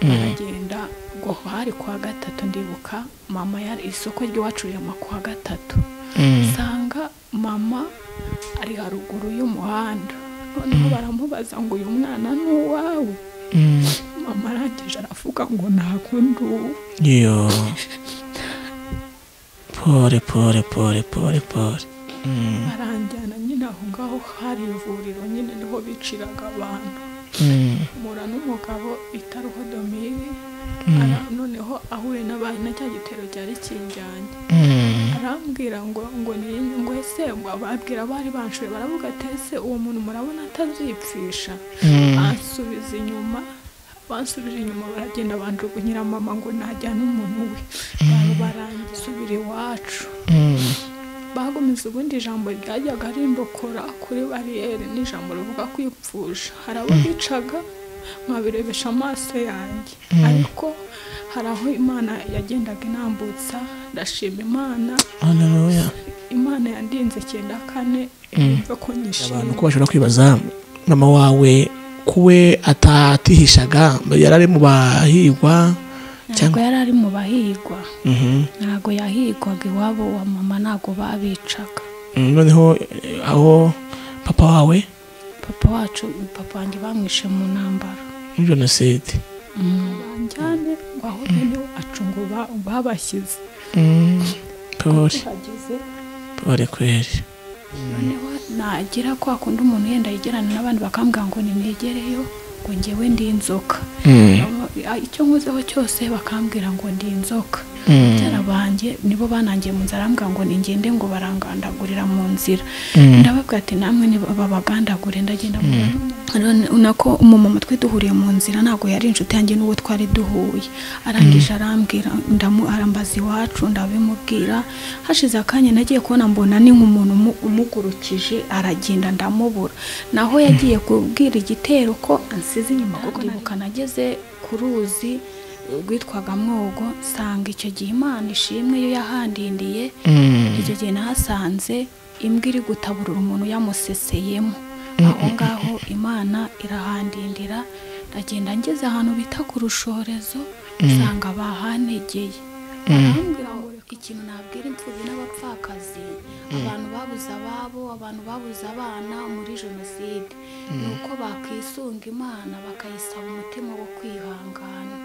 baragenda ngo hari kwa gatatu ndibuka mama yari isoko ry'iwacu rya kwa gatatu sanga mama ari haruguru y'umuhanda noneho baramubaza ngo uyu mwana ni uwawe mama arangije aravuga ngo ntabwo nduwe yo pore baranjyana nyine aho ngaho hari ivuriro nyine niho biciraga abantu mura n'umugabo itaruho Domire noneho ahuye n'abantu na cya gitero cyari kinjyanye arambwira ngo ese babwira bari banshuye baravuga ati ese uwo muntu murabona atazipfisha ansubiza inyuma bansubije inyuma baragenda banjugunyira mama ngo najyana umuntu we barangisubira iwacu bagomeza ubundi ijambo ryajyaga rindokora kuri bariyeri n'ijambo rivuga kwipfusha hari abo bicaga nkabirebesha amaso yanjye ariko hari aho Imana yagendaga inambutsa ndashima Imana haleluya Imana yandinze 94 yumva ko nyishimye abantu ko bashobora kwibaza mama wawe kuwe atatihishaga yarari mu bahigwa cyangwa yarari mu bahigwa ntago yahigwaga iwabo wa mama ntago babicaga noneho aho papa wacu papa wanjye bamwishe mu ntambara muri jenoside banjyane aho bene acunguba babashyize pore kweri noneho nagira kwa kundi umuntu yenda yegerana n'abandi bakambwira ngo ninegereyo ngo ngewe ndi inzoka icyo nkozeho cyose bakambwira ngo ndi inzoka cyarabanje nibo banangiye mu nzara ambwira ngo ningende ngo barangandagurira mu nzira ndababwira ati namwe ni babagandagure ndagenda unako umumama twe duhuriye mu nzira ntago yari inshuti yanjye n'uwo twari duhuye arangije arambwira arambaza iwacu ndabimubwira hashize akanya nagiye kubona mbona ni nk'umuntu umugurukije aragenda ndamubura naho yagiye kubwira igitero ko ansize inyuma kuko ndibuka nageze ku ruzi rwitwaga Mwogo sanga icyo gihe Imana ishimwe yo yahandindiye icyo gihe nahasanze imbwa iri gutaburura umuntu yamuseseyemo aho ngaho Imana irahandindira ndagenda ngeze ahantu bita ku rushorezo sanga bahanegeye arambwira ngo ikintu nabwira imfubyi n'abapfakazi abantu babuze ababo abantu babuze abana muri jenoside nuko bakwisunga Imana bakayisaba umutima wo kwihangana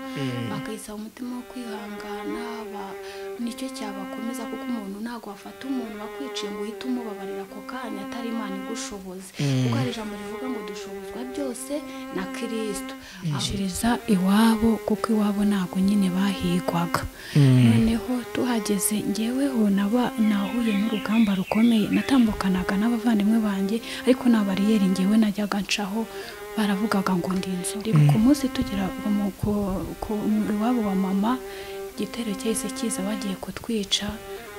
bakayisaba umutima wo kwihangana nicyo cyabakomeza kuko umuntu ntago afata umuntu bakwiciye ngo uhite umubabarira ako kanya atari Imana igushoboze kuko hari ijambo rivuga ngo dushobozwa byose na Kristo ashiriza iwabo kuko iwabo ntago nyine bahigwaga noneho tuhageze ngeweho nahuye n'urugamba rukomeye natambukanaga n'abavandimwe banjye ariko na bariyeri ngewe najyaga ncaho baravugaga ngo ndi inzu ku munsi tugira ku iwabo wa mama igitero cyahise kiza bagiye kutwica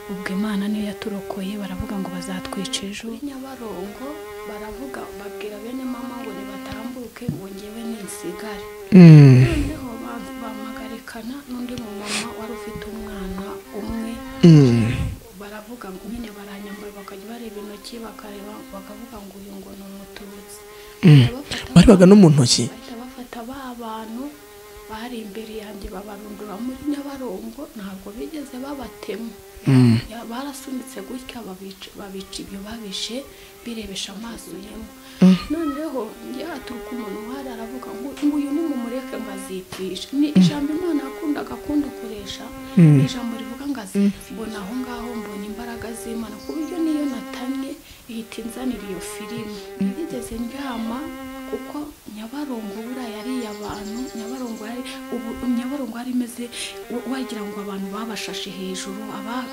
ubwo Imana niyo yaturokoye baravuga ngo bazatwica ejo Nyabarongo baravuga babwira bene mama ngo nibatambuke ngo ngewe ninsigare noneho bamagarikana n'undi mu mama wari ufite umwana umwe baravuga ngo nyine baranyambura bakajya bareba intoki bakareba bakavuga ngo uyu ngo ni umututsi baribaga no mu ntoki bafata abantu bari imbere yanjye babarundura muri Nyabarongo ntabwo bigeze babatema barasunitse gutya babica ibyo babishe birebesha amaso yemo noneho yaturuka umuntu wari aravuga ngo uyu ni mumureke ngo azipfishe ni ijambo Imana yakundaga kundukoresha ijambo rivuga ngo azipfishe aho ngaho mbona imbaraga z'Imana ku buryo niyo natanye ihita inzanira iyo filime nigeze ndyama kuko Nyabarongo buriya yari abantu Nyabarongo ari meze wagira ngo abantu babashashe hejuru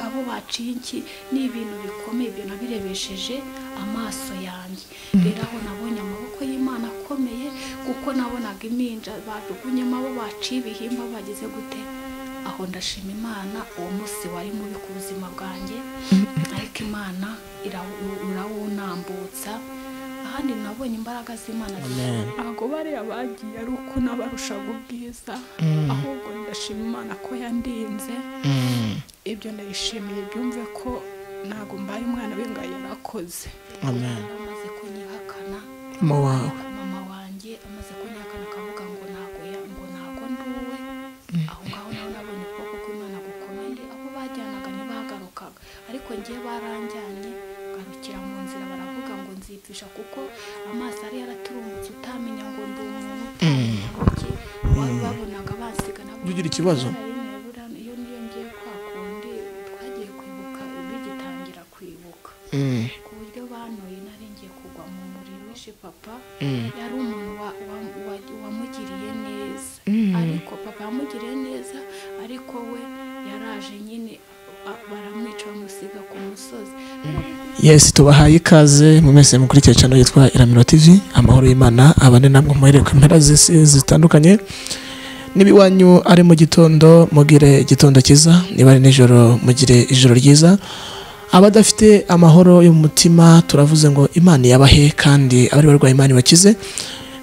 abo baciye iki ni ibintu bikomeye ibintu birebesheje amaso yanjye rero aho nabonye amaboko y'Imana akomeye kuko nabonaga iminja badugunyemo abo baciye ibihimba bageze gute aho ndashima Imana uwo munsi wari mubi ku buzima bwanjye ariko Imana irawunambutsa ahandi nabonye imbaraga z'Imana ntabwo bari abagiye ari uko nabarushaga ubwiza ahubwo ndashima Imana ko yandinze ibyo ndayishimiye byumve ko ntabwo mbaye umwana w'inga yarakoze amaze kunyihakana mama wawe mama wanjye amaze kunyihakana akavuga ngo ntabwo nduwe ngiye baranjyanye garukira mu nzira baravuga ngo nzipfisha kuko amaso ari yaraturumbutse utamenya ngo ndi umuntu babonaga basiga nabo ugira ikibazo iyo ngiye kwa kundi twagiye kwibuka bigitangira kwibuka ku buryo bantoye nari ngiye kugwa mu muriro wishe papa yari umuntu wamugiriye neza ariko papa yamugiriye neza ariko we yaraje nyine baramwica bamusiga ku musozi. Yes, tubahaye ikaze mu mese mukurikira channel yitwa Iramiro TV. Amahoro y'Imana abane namwe muhere ku mpera zitandukanye. Nibiwanyu ari mu gitondo mugire igitondo cyiza, niba ari nijoro mugire ijoro ryiza. Abadafite amahoro yo mu mutima turavuze ngo Imana yabahe kandi abari barwaye Imana bakize.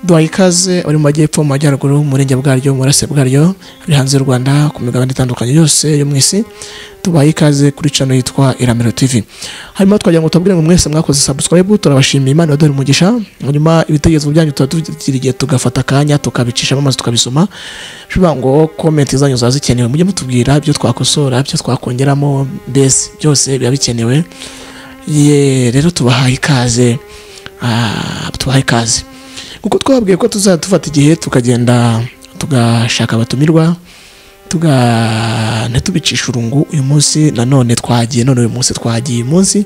Duhaye ikaze abari mu majyepfo mu majyaruguru mu murenge bwaryo mu burase bwaryo ari hanze y'u Rwanda ku migabane itandukanye yose yo mu isi. Tubaye ikaze kuri channel yitwa Iramiro TV. Hanyuma twagira ngo tubabwire ngo mwese mwakoze subscribe, turabashimiye Imana yaduha umugisha. Hanyuma ibitekerezo byanyu tutagiriye tugafata kanya tukabicisha amazi tukabisoma. Bivuga ngo comment zanyu zazikenewe mujye mutubwira ibyo twakosora, ibyo twakongeramo, mbese byose biba bikenewe. Rero tubahaye ikaze. Tubahaye ikaze. Kuko twabwiye ko tuzatufata igihe tukagenda tugashaka abatumirwa tubicisha urungu. Uyu munsi nanone twagiye uyu munsi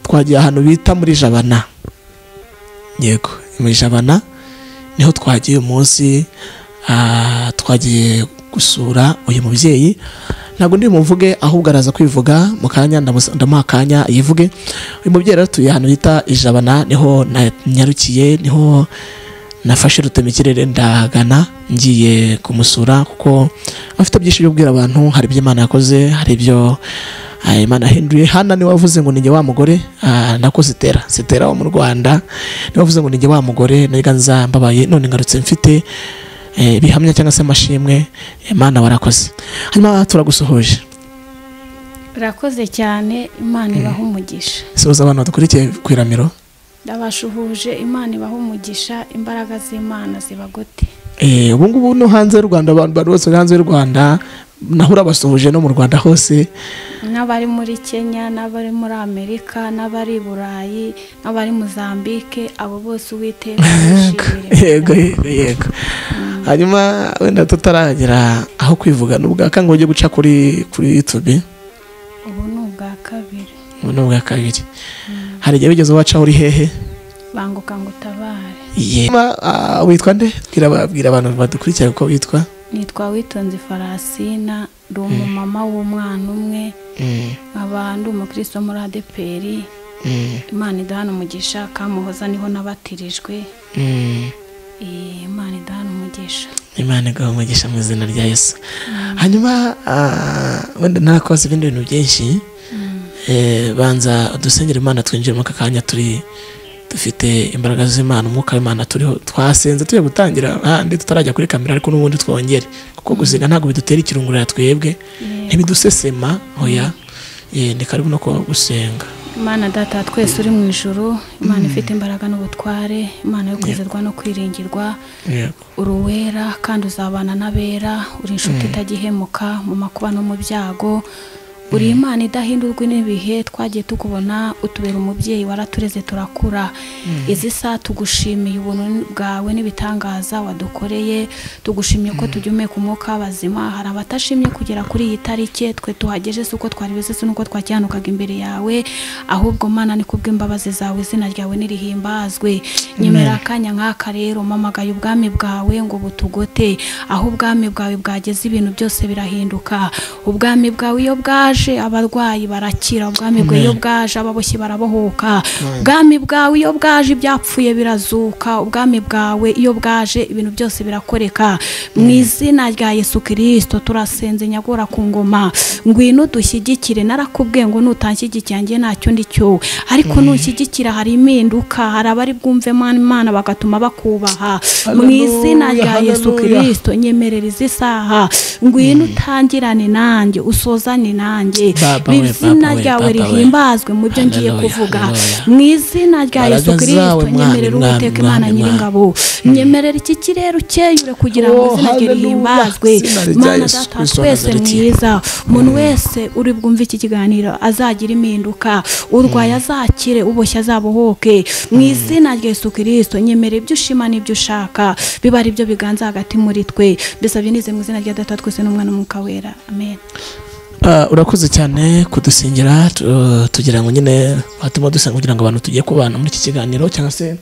twagiye ahantu bita muri Jabana. Yego, muri Jabana niho twagiye uyu munsi. Twagiye gusura uyu mubyeyi. Ntabwo ndi muvuge ahubwo araza kwivuga mu kanya, ndamuha akanya yivuge. Uyu mubyeyi rero tuye ahantu bita Jabana, niho nanyarukiye, niho nafashe rutemikirere ndagana ngiye kumusura kuko afite byinshi byo kubwira abantu. Hari ibyo Imana yakoze, hari ibyo Imana yahinduye. Hana ni wavuze ngo ninjye wa mugore nako Sitera wo mu Rwanda ni wavuze ngo ninjye wa mugore niganza mbabaye none ngarutse mfite bihamya cyangwa se amashimwe. Imana warakoze. Hanyuma turagusohoje. Urakoze cyane, Imana ibaha umugisha. Soza abantu badukurikiye ku Iramiro. Ndabashuhuje, Imana ibaha umugisha, imbaraga z'Imana zibagote. Ubu ngubu no hanze y'u Rwanda, abantu bose hanze y'u Rwanda nahura basohoje no mu Rwanda hose, n'abari muri Kenya, n'abari muri Amerika, n'abari i Burayi, n'abari Mozambique, abo bose Uwiteka yishimire. Yego. Hanyuma wenda tutaragera aho kwivuga n'ubwa kango ujye guca kuri YouTube. Ubu n'ubwa kabiri. Hari igihe wigeze waca uri hehe? Banguka ngo utabare. Witwa nde? Bwira abantu badukurikira uko witwa. Nitwa Witonze Farasina, ndi umumama w'umwana umwe. Abantu umukristo muri ADPR. Imana idahana umugisha, Kamuhoza niho nabatirijwe. Imana idahana umugisha. Imana igaha umugisha mu izina rya Yesu. Hanyuma wenda narakoze ibindi bintu byinshi. Banza dusengera Imana twinjire mu kakanya dufite imbaraga z'Imana, umwuka w'Imana turiho twasenze tuye gutangira ndi tutarajya kuri kamera, ariko n'ubundi twongere kuko gusenga ntabwo bidutera ikirungurira twebwe ntibidusesema. Hoya ni karibu no ko gusenga. Imana Data twese uri mu ijuru, Imana ifite imbaraga n'ubutware, Imana yo kwizerwa no kwiringirwa. Uruwera kandi uzabana n'abera, uri inshuti itagihemuka mu makuba no mu byago. Uri Imana idahindurwa n'ibihe, twagiye tukubona utubera umubyeyi waratureze turakura. Izi saa tugushimiye ubuntu bwawe n'ibitangaza wadukoreye, tugushimiye ko tujyumeka umwuka w'abazima. Hari abatashimye kugera kuri iyi tariki, twe tuhageje suko twari beze nuko twacyanukaga imbere yawe, ahubwo Mana ni kubw'imbabazi zawe izina ryawe nirihimbazwe. Nyemera akanya nk'aka rero mamagaye ubwami bwawe ngo butugote, aho ubwami bwawe bwageze ibintu byose birahinduka. Ubwami bwawe iyo bwaje abarwayi barakira, ubwami bwawe iyo bwaje ababoshye barabohoka, ubwami bwawe iyo bwaje ibyapfuye birazuka, ubwami bwawe iyo bwaje ibintu byose birakoreka. Mu izina rya Yesu Kristo turasenze nyagora ku ngoma, ngwino dushyigikire. Narakubwiye ngo nutanshyigikira ngiye ntacyo ndicyo, ariko nushyigikira hari impinduka, hari abari bwumve Imana bagatuma bakubaha. Mu izina rya Yesu Kristo nyemerera izi saha, ngwino utangirane nanjye usozane nanjye. wanjye Baba we, izina Baba we, ryawe Baba we. rihimbazwe mu byo ngiye Hallelujah, kuvuga hallelujah. mu izina rya Yesu Mbaraga Kristo zawe, Mwami, nyemerera Mwami, Uwiteka Mwami, Imana Mwami. Nyiringabo nyemerera iki kirere ukeyure kugira ngo Oh, izina rye hallelujah. rihimbazwe Izina rya Mana Yesu data Kristo wa twese Nazareti. mwiza umuntu wese uri bwumve iki kiganiro azagira impinduka urwaye azakire uboshye azabohoke mu izina rya Yesu Kristo nyemerera ibyo ushima n'ibyo ushaka biba ari byo biganza hagati muri twe mbisabye nize mu izina rya Data twese n'Umwana n'Umwuka wera amen. Urakoze cyane kudusengera tugira ngo nyine hatuma dusenga kugira ngo abantu tugiye kubana muri iki kiganiro cyangwa se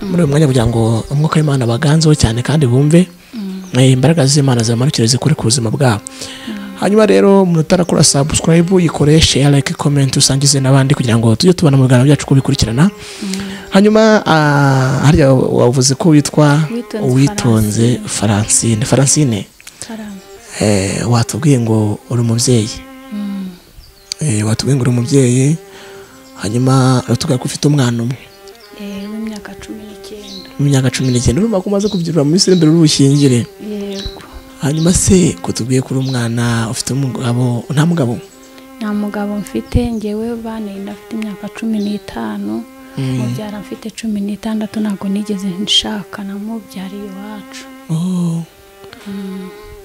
muri uyu mwanya kugira ngo umwuka w'Imana baganzeho cyane kandi bumve imbaraga z'Imana zamanukire zikore ku buzima bwabo. Hanyuma rero umuntu utarakora subscribe yikore share like comment usangize n'abandi kugira ngo tujye tubana mu biganiro byacu kubikurikirana. Hanyuma harya wavuze ko witwa Uwitonze Francine watubwiye ngo uri umubyeyi watubwiye ngo uri umubyeyi hanyuma uratubwira ko ufite umwana umwe w'imyaka 19 urumva ko umaze kubyirura mu minsi imbere y'ubushyingire. Yego. Hanyuma se ko tubwiye ko uri umwana ufite umugabo nta mugabo mfite ngewe bane ndafite imyaka 15 mubyara mfite 16 ntabwo nigeze nshaka namubyariye iwacu.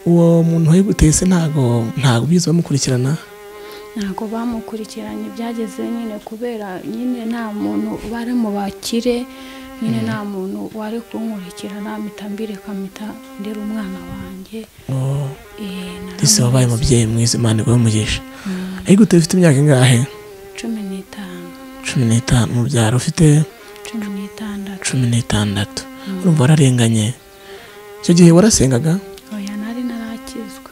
Uwo muntu wayiguteye se ntago bize bamukurikirana? Ntago bamukurikiranye byageze nyine kubera nyine nta muntu bari mu bakire nyine nta muntu wari kunkurikirana mitambireka ndera umwana wanjye. Dise wabaye umubyeyi mwiza Imana igumugisha. Ayiguteye ufite imyaka ingahe? 15 mubyara ufite 16. Urumva wararenganye icyo gihe warasengaga? Oya nari narakizwa.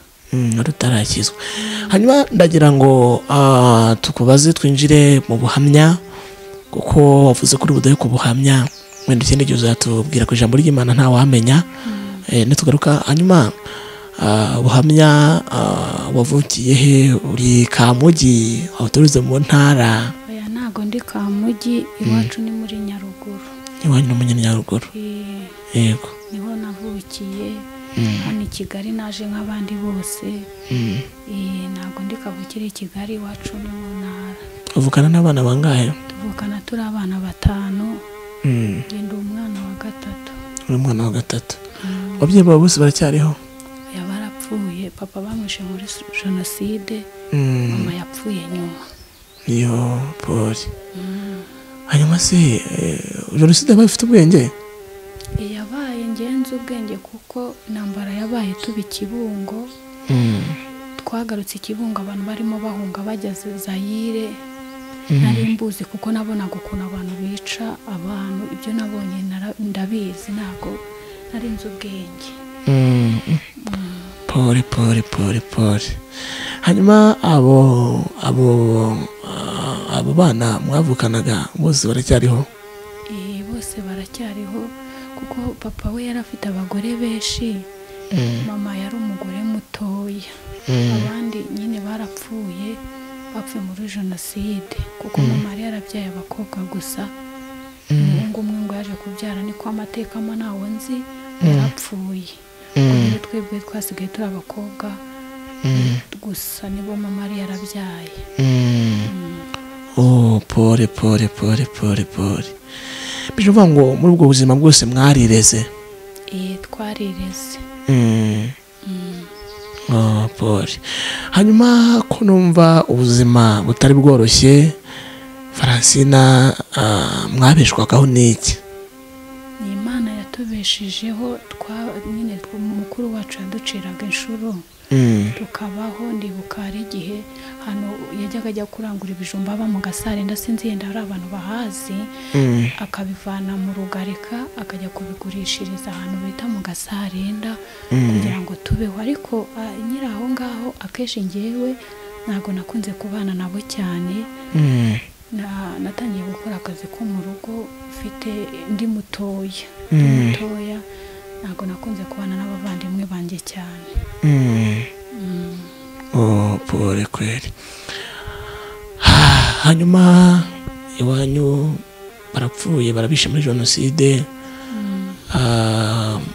Utarakizwa. Hanyuma ndagira ngo tukubaze twinjire mu buhamya kuko wavuze kuri budaye ku buhamya wenda ikindi gihe uzatubwira ku ijambo ry'Imana nta wamenya. Nitugaruka hanyuma buhamya wavukiye he? Uri Kamugi awuturize mu ntara? Oya ntago ndi Kamugi iwacu ni muri Nyaruguru. Iwanyu ni muri Nyaruguru? Yego. Niho navukiye hano i Kigali naje nk'abandi bose. Ntago ndi kavukire i Kigali iwacu ni mu ntara. Uvukana n'abana bangahe? Tuvukana turi abana 5. Ndi umwana wa 3. Uri umwana wa 3. Ababyeyi bawe bose baracyariho? Oya barapfuye papa bamwishe muri jenoside mama yapfuye nyuma. Iyo Paul. Hanyuma se jenoside yabaye ifite ubwenge? Yabaye ngenze ubwenge kuko intambara yabaye tubi Kibungo. Twagarutse Kibungo abantu barimo bahunga bageze Zaire. Nari mbuzi kuko nabonaga ukuntu abantu bica abantu ibyo nabonye ndabizi ntago nari nzi ubwenge. Paul. Hanyuma abo bana mwavukanaga bose baracyariho? Bose baracyariho kuko papa we yari afite abagore benshi. Mama yari umugore mutoya. Abandi nyine barapfuye bapfuye muri jenoside kuko mama yari yarabyaye abakobwa gusa. Umuhungu umwe ngo yaje kubyara niko amateka mo ntawe nzi yarapfuye. Kuko twebwe twasigaye turi abakobwa gusa nibo mama yari yarabyaye. Paul. Bivuga ngo muri ubwo buzima bwose mwarireze? Twarireze. Paul. Hanyuma ko numva ubuzima butari bworoshye Francine mwabeshwagaho n'iki? Ni Imana yatubeshijeho nyine mukuru wacu yaduciraga inshuro tukabaho. Ndibuka hari igihe hano yajyaga ajya kurangura ibijumba aba mu Gasarenda sinzi yenda hari abantu bahazi akabivana mu Rugarika akajya kubigurishiriza ahantu bita mu Gasarenda kugira ngo tubeho. Ariko nyiri aho ngaho akenshi ngewe ntabwo nakunze kubana nabo cyane. Natangiye gukora akazi ko mu rugo ufite ndi mutoya ntabwo nakunze kubana n'abavandimwe banjye cyane. Paul kweli. Hanyuma iwanyu barapfuye barabishe muri jenoside.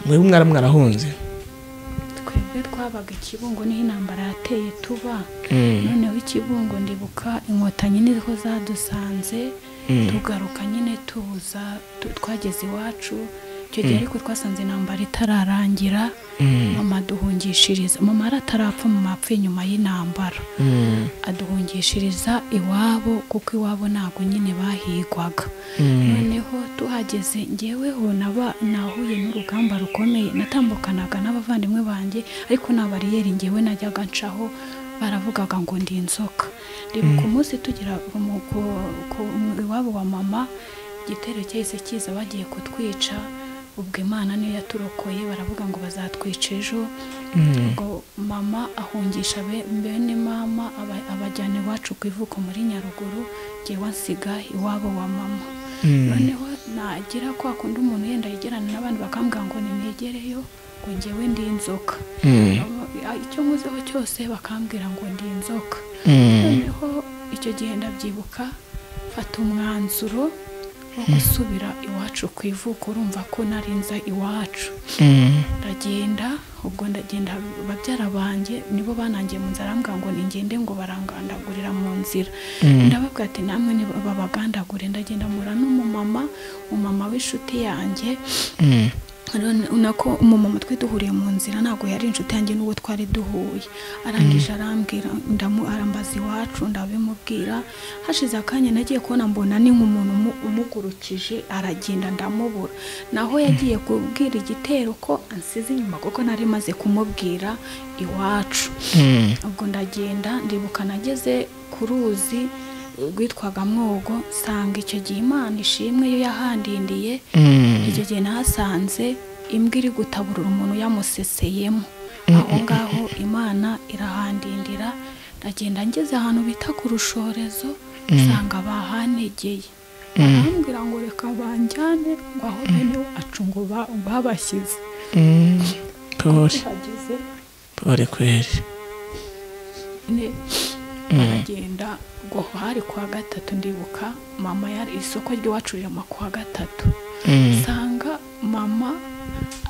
Mwebwe mwarahunze? twebwe twabaga Ikibungo niho intambara yateye tuba noneho Ikibungo ndibuka inkotanyi niho zadusanze tugaruka nyine tuza twageze iwacu icyo gihe ariko twasanze intambara itararangira mama duhungishiriza mama aratarapfa mu mapfa inyuma y'intambara aduhungishiriza iwabo kuko iwabo ntago nyine bahigwaga noneho tuhageze ngeweho nahuye n'urugamba rukomeye natambukanaga n'abavandimwe banjye ariko na bariyeri ngewe najyaga ncaho baravugaga ngo ndi inzoka ndibuka umunsi tugira iwabo wa mama igitero cyahise kiza bagiye kutwica ubwo Imana niyo yaturokoye baravuga ngo bazatwica ejo ngo mama ahungisha bene mama abajyana iwacu ku ivuko muri Nyaruguru ngewe nsiga iwabo wa mama noneho nagira kwa kundi umuntu yenda yegerana n'abandi bakambwira ngo ninegereyo ngo ngewe ndi inzoka icyo nkuzeho cyose bakambwira ngo ndi inzoka noneho icyo gihe ndabyibuka fata umwanzuro wo gusubira iwacu ku ivuko urumva ko narinza iwacu ndagenda ubwo ndagenda babyara banjye nibo banangiye mu nzira arambwira ngo ningende ngo barangandagurira mu nzira ndababwira ati namwe ni babagandagure ndagenda mura n'umumama w'inshuti yanjye unako umumama twiduhuriye mu nzira ntago yari inshuti yanjye n'uwo twari duhuye arangije arambwira arambaza iwacu ndabimubwira hashize akanya nagiye kubona mbona ni nk'umuntu umugurukije aragenda ndamubura naho yagiye kubwira igitero ko ansize inyuma kuko nari maze kumubwira iwacu ubwo ndagenda ndibuka nageze ku ruzi rwitwaga Mwogo sanga icyo gihe Imana ishimwe yo yahandindiye icyo gihe nahasanze imbwa iri gutaburura umuntu yamuseseyemo aho ngaho Imana irahandindira ndagenda ngeze ahantu bita ku Rushorezo sanga bahanegeye barambwira ngo reka banjyane ngo aho bene wacu ngo babashyize pore kweri baragenda ngo hari kwa gatatu ndibuka mama yari isoko ry'iwacu rirema kwa gatatu sanga mama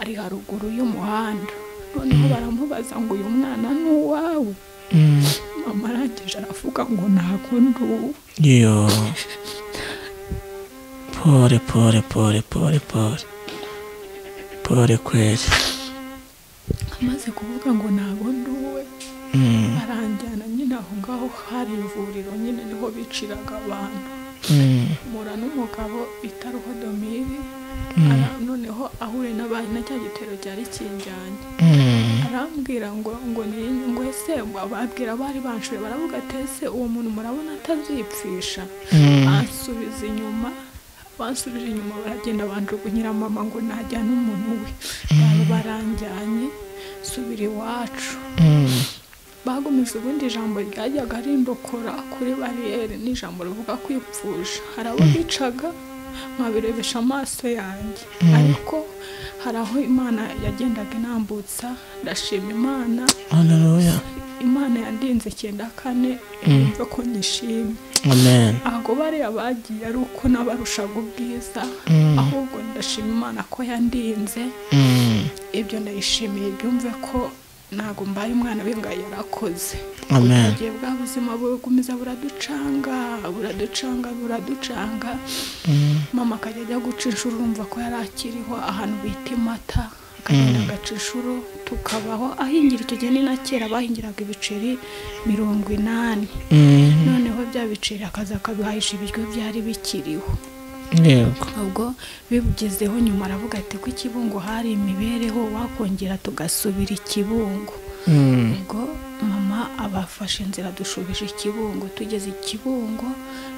ari haruguru y'umuhanda noneho baramubaza ngo uyu mwana ni uwawe mama arangije aravuga ngo ntago nduwe yo pore kweri amaze kuvuga ngo ntago nduwe baranjyana nyine aho ngaho hari ivuriro nyine niho biciraga abantu mura n'umugabo bita Ruhodomiri noneho ahure n'abantu na cya gitero cyari kinjyanye arambwira ngo ese babwira bari banshure baravuga ati ese uwo muntu murabona atazipfisha bansubije inyuma baragenda banjugunyira mama ngo najyana umuntu we baranjyanye subira iwacu bagumiza ubundi ijambo ryajyaga rindokora kuri bariyeri n'ijambo rivuga kwipfusha hari abo bicaga nkabirebesha amaso yanjye ariko hari aho Imana yagendaga inambutsa ndashima Imana Imana yandinze 94 yumva ko nyishimye amen aho bariya bagiye ari uko nabarushaga ubwiza ahubwo ndashima Imana ko yandinze ibyo ndayishimiye byumve ko nago mbaye umwana wenga yarakoze amen ugiye bwa buzima bugumiza buraducanga mama akajya guca inshuro urumva ko yarakiriho ahantu bita Mata akagenda agaca inshuro tukabaho ahingira icyo gihe ni na kera bahingiraga ibiceri 80 noneho bya biceri akaza akabihahisha ibiryo byari bikiriho yego ubwo bibugezeho nyuma aravuga ati ko Ikibungo hari imibereho wakongera tugasubira Ikibungo ubwo mama abafashe inzira dushubije Ikibungo tugeze Ikibungo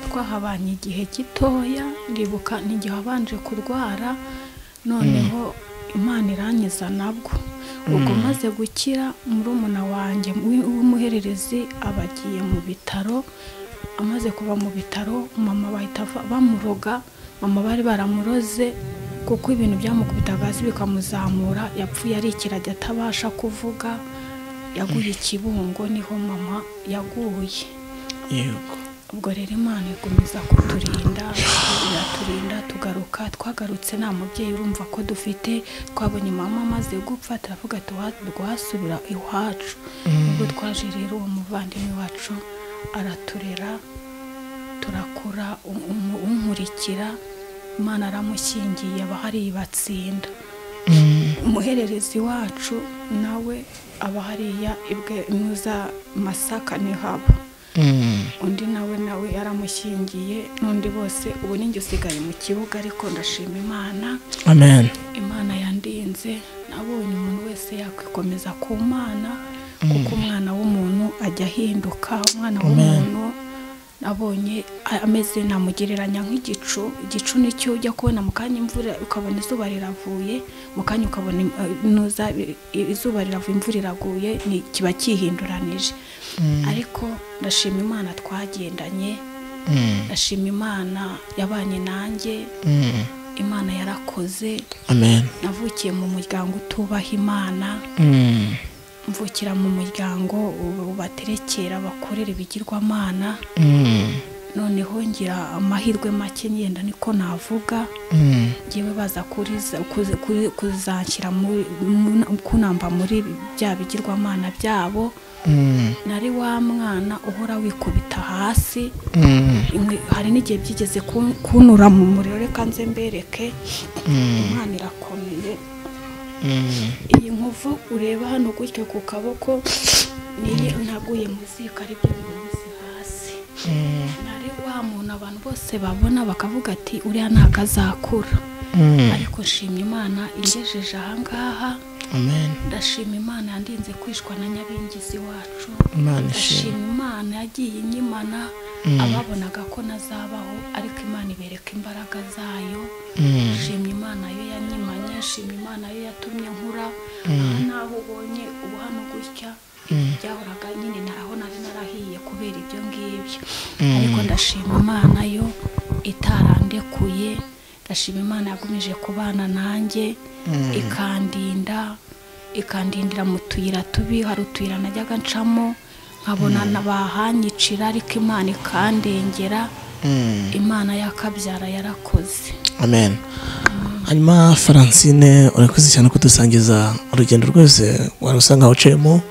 twahabanye igihe gitoya ndibuka n'igihe abanje kurwara noneho Imana iranyiza nabwo ubwo maze gukira murumuna wanjye w'umuhererezi abagiye mu bitaro amaze kuva mu bitaro mama bahita bamuroga mama bari baramuroze kuko ibintu byamukubitaga hasi bikamuzamura yapfuye ari ikirajya atabasha kuvuga yaguye Ikibungo niho mama yaguye yego ubwo rero Imana igomeza kuturinda, iraturinda tugaruka, twagarutse nta mubyeyi urumva ko dufite, twabonye mama amaze gupfa turavuga twasubira iwacu. ubwo twaje rero uwo muvandimwe wacu araturera turakura, umurikira, Imana aramushyingiye aba hariya batsinda. umuhererezi wacu nawe aba hariya ibwe nuza Masaka ni haba. undi nawe yaramushyingiye, n'undi bose ubu ninjye usigaye mu kibuga, ariko ndashima Imana. Amen. Imana yandinze, nabonye umuntu wese yakwikomeza ku Mana, kuko umwana w'umuntu ajya ahinduka. umwana w'umuntu nabonye ameze namugereranya nk'igicu. Igicu nicyo ujya kubona mu kanya imvura ukabona izuba riravuye, mu kanya ukabona izuba riravuye imvura iraguye, kiba kihinduranije. ariko ndashima Imana twagendanye, ndashima Imana yabanye nanjye. Imana yarakoze. Amen. navukiye mu muryango utubaha Imana, mvukira mu muryango baterekera bakorera ibigirwamana. noneho ngira amahirwe make yenda niko navuga, ngewe baza kuzanshyira kunamba muri bya bigirwamana byabo. nari wa mwana uhora wikubita hasi. hari n'igihe byigeze kunura mu muriro, reka nze mbereke. Imana irakomeye. iyi nkovu ureba hano gutyo ku kaboko niyo naguye mu ziko, ari byo bimuzi hasi. nari wa muntu abantu bose babona bakavuga ati uriya ntabwo azakura. ariko nshimye Imana ingejeje ahangaha. ndashima Imana yandinze kwishwa na Nyabingizi wacu. ndashima Imana yagiye inyimana ababonaga ko nazabaho, ariko Imana ibereka imbaraga zayo. nshimye Imana yo yanyimanye, nshimye Imana yo yatumye nkura. naho ubonye ubu hano gutya byahoraga nyine naho nari narahiye kubera ibyo ngibyo, ariko ndashima Imana yo itarandekuye. ndashima Imana yagumije kubana nanjye, ikandindira mu tuyira tubi. hari utuyira najyaga ncamo nkabona bahanyicira, ariko Imana ikandengera. Imana yakabyara yarakoze. Amen. hanyuma Francine, urakoze cyane kudusangiza urugendo rwose wari usanga uciyemo.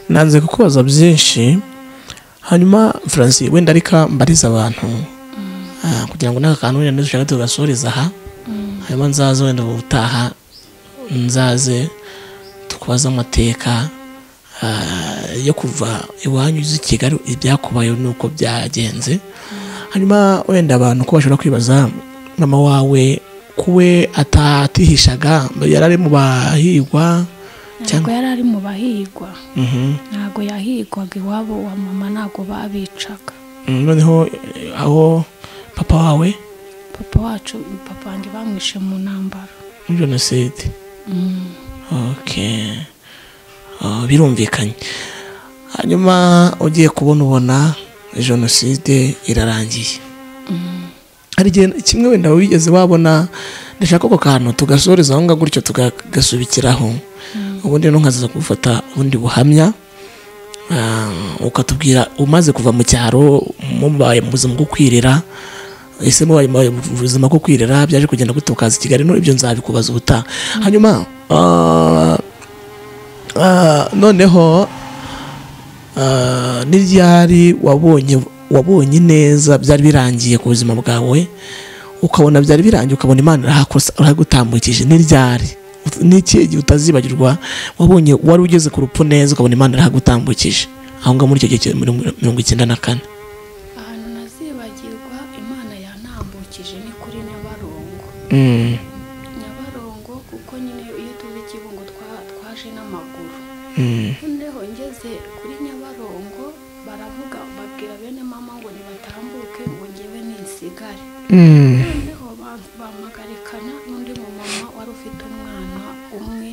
nanze kukubaza byinshi, hanyuma Francine wenda ariko mbariza abantu kugira ngo n'aka kantu wenda dushaka tugasoreza aha. hanyuma nzaze wenda ubutaha nzaze tukubaza amateka yo kuva iwanyu uzi Kigali, ibyakubaye nuko byagenze. hanyuma wenda abantu ko bashobora kwibaza mama wawe kuwe atatihishaga, yarari mu bahigwa cyangwa yarari mu bahigwa. ntago yahigwaga iwabo wa mama, ntago babicaga. noneho aho papa wawe papa wanjye bamwishe mu ntambara, muri jenoside. okay. birumvikanye. hanyuma ugiye kubona jenoside irarangiye. hari igihe kimwe wenda wigeze wabona ndashaka ko kantu tugasoreza aho ngaho gutyo tugasubikiraho, ubundi ntukazaza gufata ubundi buhamya ukatubwira umaze kuva mu cyaro mubaye mu buzima bwo kwirera, ese mubaye mu buzima bwo kwirera byaje kugenda gutukaza Kigali. no ibyo nzabikubaza ubutaha. hanyuma noneho n'iryari wabonye neza byari birangiye ku buzima bwawe, ukabona byari birangiye, ukabona Imana iragutambukije? n'iryari n'iki gihe utazibagirwa wabonye wari ugeze ku rupfu neza ukabona Imana iragutambukije aho ngaho muri icyo gihe muri 1994? ahantu nazibagirwa Imana yantambukije ni kuri Nyabarongo. Nyabarongo kuko nyine iyo tuzi Kibungo twaje n'amaguru. noneho ngeze kuri Nyabarongo baravuga, babwira bene mama ngo nibatambuke ngo ngewe ninsigare. noneho bamagarikana n'undi mu mama wari ufite umwana umwe.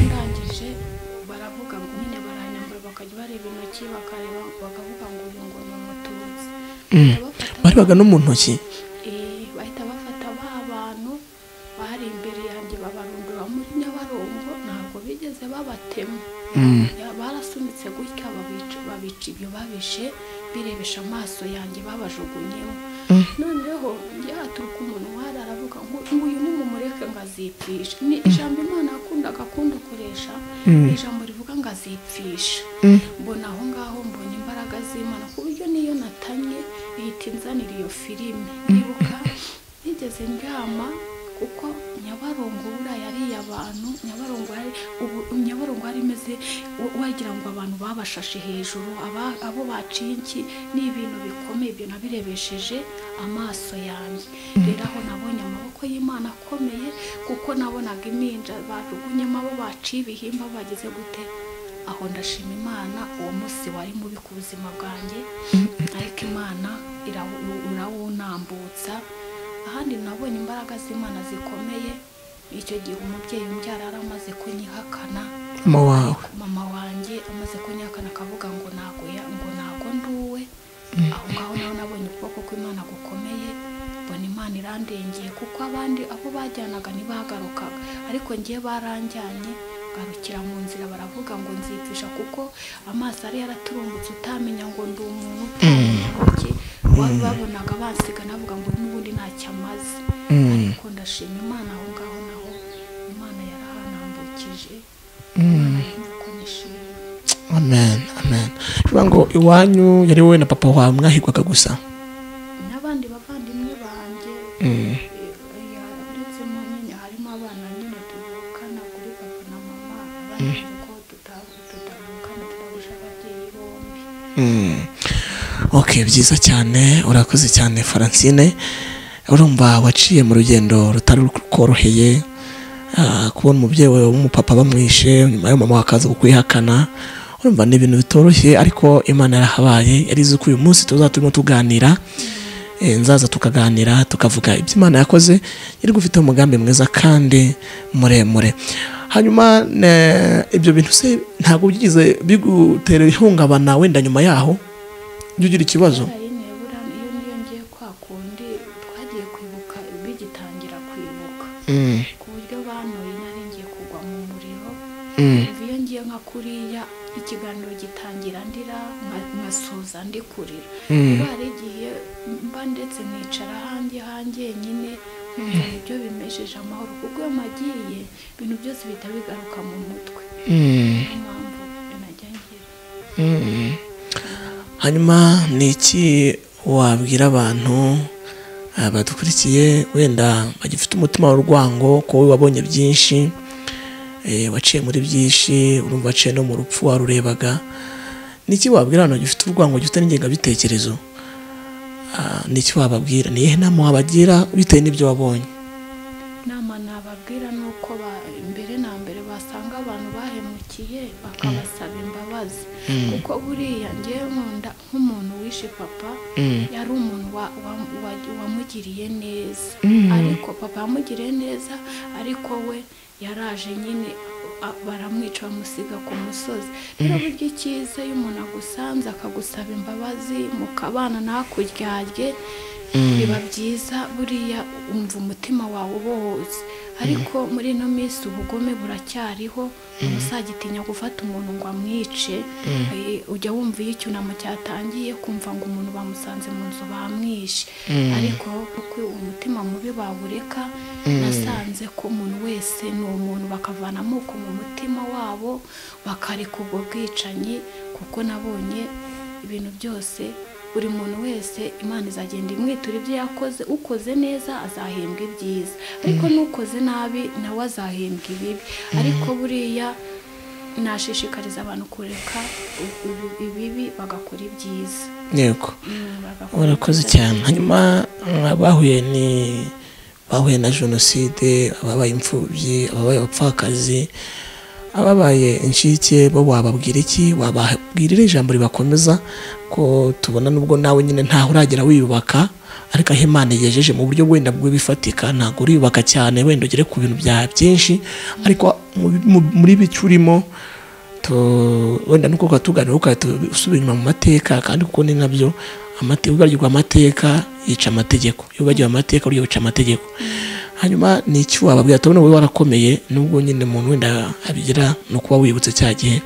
ndangije baravuga ngo nyine baranyambura, bakajya bareba intoki bakareba, bakavuga ngo uyu ngo ni Umututsi. barebaga no mu ntoki. bahita bafata ba bantu bari imbere yanjye babarundura muri Nyabarongo, ntabwo bigeze babatema. barasunitse gutya babica ibyo babishe birebesha amaso yanjye babajugunyemo noneho yaturuka umuntu wari aravuga ngo uyu ni mumureke ngo azipfishe. Ni ijambo Imana yakundaga kundukoresha, ijambo rivuga ngo azipfisha. Mbona aho ngaho mbonye imbaraga z'Imana ku buryo niyo natanye ihita inzanira iyo filime. Ndibuka nigeze ndyama kuko Nyabarongo buriya yari abantu, Nyabarongo hari imeze wagira ngo abantu babashashe hejuru, abo baciye iki ni ibintu bikomeye, ibyo nabirebesheje amaso yanjye. Rero aho nabonye amaboko y'Imana akomeye, kuko nabonaga iminja bajugunyemo, abo baciye ibihimba bageze gute. Aho ndashima Imana, uwo munsi wari mubi ku buzima bwanjye, ariko Imana irawunambutsa. Ahandi nabonye imbaraga z'Imana zikomeye. Icyo gihe umubyeyi umbyara aramaze kunyihakana, mama wanjye amaze kunyihakana akavuga ngo ntago nduwe. Aho ngaho naho nabonye ukuboko kw'Imana gukomeye, mbona Imana irandengeye, kuko abandi abo bajyanaga ntibagarukaga, ariko ngiye baranjyanye garukira mu nzira, baravuga ngo nzipfisha, kuko amaso ari yaraturumbutse utamenya ngo ndi umuntu, utamenya iki. Babonaga basiga navuga ngo n'ubundi ntacyo amaze. Ariko ndashima Imana aho ngaho naho Imana yarahanambukije. Amen, amen. Bivuga ngo iwanyu yari wowe na papa wawe mwahigwaga gusa? N'abandi bavandimwe banjye, uretse mu nyine harimo abana nyine tuvukana kuri papa na mama, abandi ko tutavukana turabusha ababyeyi bombi. Okay, byiza cyane, urakoze cyane Francine. Urumva waciye mu rugendo rutari koroheye, kubona umubyeyi wawe w'umupapa bamwishe, nyuma yo mama wakaza kukwihakana. Urumva ni ibintu bitoroshye, ariko Imana yarahabaye, yarize ko uyu munsi tuzaturimo tuganira, nzaza tukaganira tukavuga ibyo Imana yakoze. Yari gufite umugambi mwiza kandi muremure. Hanyuma ibyo bintu se ntabwo byigize bigutera ihungabana wenda nyuma yaho ugira ikibazo? Iyo ngiye kwa kundi twagiye kwibuka bigitangira kwibuka, ku buryo banoye nari ngiye kugwa mu muriro. Iyo ngiye nka kuriya ikiganiro gitangira ndira, nkasoza ndi kurira. Hari igihe mba ndetse nicara hanjye nyine nkumva ibyo bimejeje amahoro, kuko iyo magiye ibintu byose bihita bigaruka mu mutwe. Niyo mpamvu najya ngira. Hanyuma ni iki wabwira abantu badukurikiye wenda bagifite umutima w'urwango, ko wowe wabonye byinshi, waciye muri byinshi, urumva waciye no mu rupfu warurebaga? Ni iki wabwira abantu bagifite urwango, gifite n'ingengabitekerezo? Ni iki wababwira? Ni iyihe nama wabagira bitewe n'ibyo wabonye? Nama nababwira ni uko mbere na mbere basanga abantu bahemukiye bakabasaba imbabazi, kuko buriya ngewe nkunda nk'umuntu wishe papa, yari umuntu wamugiriye neza, ariko papa yamugiriye neza, ariko we yaraje nyine baramwica bamusiga ku musozi. Rero burya icyiza iyo umuntu agusanze akagusaba imbabazi mukabana ntakuryarye, biba byiza, buriya umva umutima wawe ubohotse. Ariko muri ino minsi ubugome buracyariho, uzagitinya gufata umuntu ngo amwice. Ujya wumva iyo icyunamo cyatangiye kumva ngo umuntu bamusanze mu nzu bamwishe, ariko uko umutima mubi bawureka, nasanze ko umuntu wese ni umuntu, bakavana amoko mu mutima wabo bakareka ubwo bwicanyi, kuko nabonye ibintu byose, buri muntu wese Imana izagenda imwitura ibyo yakoze. Ukoze neza azahembwa ibyiza, ariko n'ukoze nabi nawe azahembwa ibibi. Ariko buriya nashishikariza abantu kureka ibibi bagakora ibyiza. Yego, urakoze cyane. Hanyuma bahuye na jenoside, ababaye imfubyi, ababaye abapfakazi, ababaye incike, bo wababwira iki? Wababwirira ijambo ribakomeza, ko tubona nubwo nawe nyine ntaho uragera wiyubaka, ariko aho Imana igejeje mu buryo wenda bw'ibifatika, ntabwo uriyubaka cyane wenda ugere ku bintu bya byinshi, ariko muri bicyo urimo wenda nuko ukatuganira ukahita usubira inyuma mu mateka, kandi kuko ni nabyo ugarurwa amateka yica amategeko. Iyo ubagiwe amateka uriya wica amategeko. Hanyuma ni iki wababwira? Tubona wowe warakomeye, nubwo nyine umuntu wenda abigira no kuba wibutse cya gihe.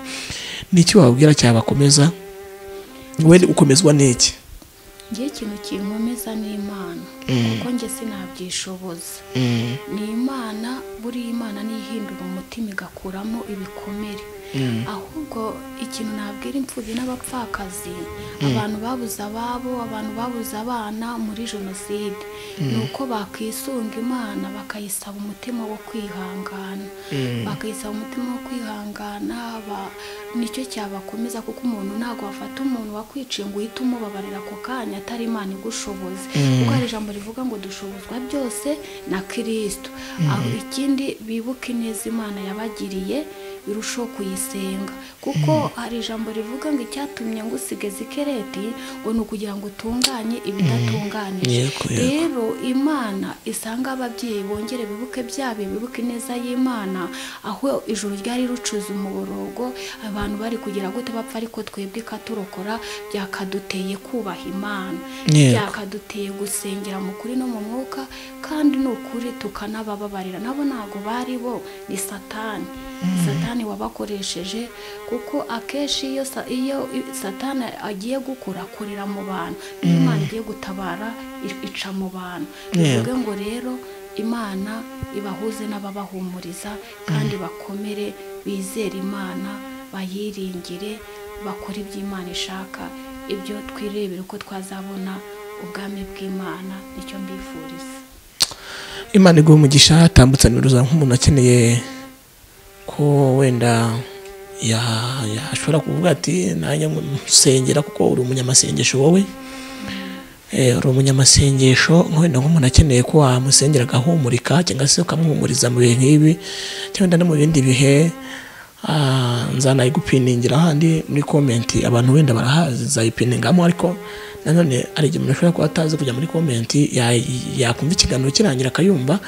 Ni iki wababwira cyabakomeza? we ukomezwa n'iki? ngiye ikintu kinkomeza n'Imana kuko nge sinabyishoboza. ni Imana, buri Imana nihindura umutima igakuramo ibikomere. ahubwo ikintu nabwira imfubyi n'abapfakazi, abantu babuze ababo, abantu babuze abana muri jenoside, nuko bakwisunga Imana bakayisaba umutima wo kwihangana, bakayisaba umutima wo kwihangana. nicyo cyabakomeza, kuko umuntu ntabwo wafata umuntu wakwiciye ngo uhite umubabarira ako kanya atari Imana igushoboza, kuko hari ijambo rivuga ngo dushobozwa byose na Kristo. aho ikindi bibuke neza Imana yabagiriye, birushaho kuyisenga, kuko hari ijambo rivuga ngo icyatumye ngo usigeze ikereti ngo ni ukugira ngo utunganye ibidatunganije. rero Imana isanga ababyeyi bongere bibuke byabe, bibuke neza y'Imana, aho ijuru ryari rucuza umuborogo, abantu bari kugira gute bapfa, ariko twebwe ikaturokora. byakaduteye kubaha Imana, byakaduteye gusengera mu kuri no mu mwuka, kandi ni ukuri tukanabababarira. nabo ntabwo bari bo, ni Satani. Satani wabakoresheje, kuko akenshi iyo Satani agiye gukora akorera mu bantu, Imana igiye gutabara ica mu bantu. bivuge ngo rero Imana ibahuze n'ababahumuriza, kandi bakomere, bizere Imana, bayiringire, bakora ibyo Imana ishaka, ibyo twirebera uko twazabona ubwami bw'Imana. nicyo mbifuriza. Imana iguha umugisha. Tambutsa nimero zawe nk'umuntu akeneye ko wenda yashobora kuvuga ati nanjye musengera, kuko uri umunyamasengesho wowe. uri umunyamasengesho, wenda nk'umuntu akeneye ko wamusengera agahumurika, cyangwa se ukamuhumuriza mu bihe nk'ibi, cyangwa no mu bindi bihe, nzanayigupiningira ahandi muri komenti. abantu wenda barahazi zayipiningamo, ariko nanone ari igihe umuntu ashobora kuba atazi kujya muri komenti, yakumva ikiganiro kirangira akayumva,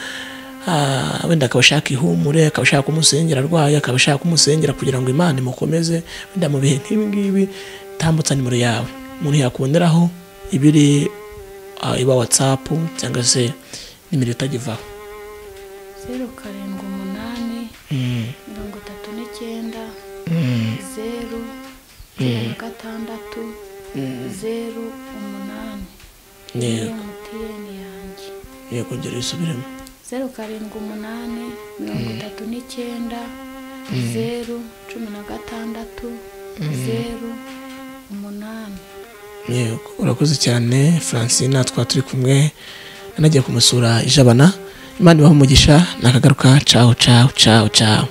wenda akaba ashaka ihumure, akaba ashaka kumusengera arwaye, akaba ashaka kumusengera kugira ngo Imana imukomeze wenda mu bihe nk'ibi ngibi. Tambutsa nimero yawe, umuntu yakuboneraho ibiri, iba WhatsApp cyangwa se nimero itagivaho. 078 39 0 6 0 8. niyo MTN yanjye. yego ngere isubiremo. 078 39 0 16 0 8. yego urakoze cyane Francina, turi kumwe, nagiye kumusura ijabana. Imana ibahe umugisha, nakagaruka. Ciao ciao ciao ciao.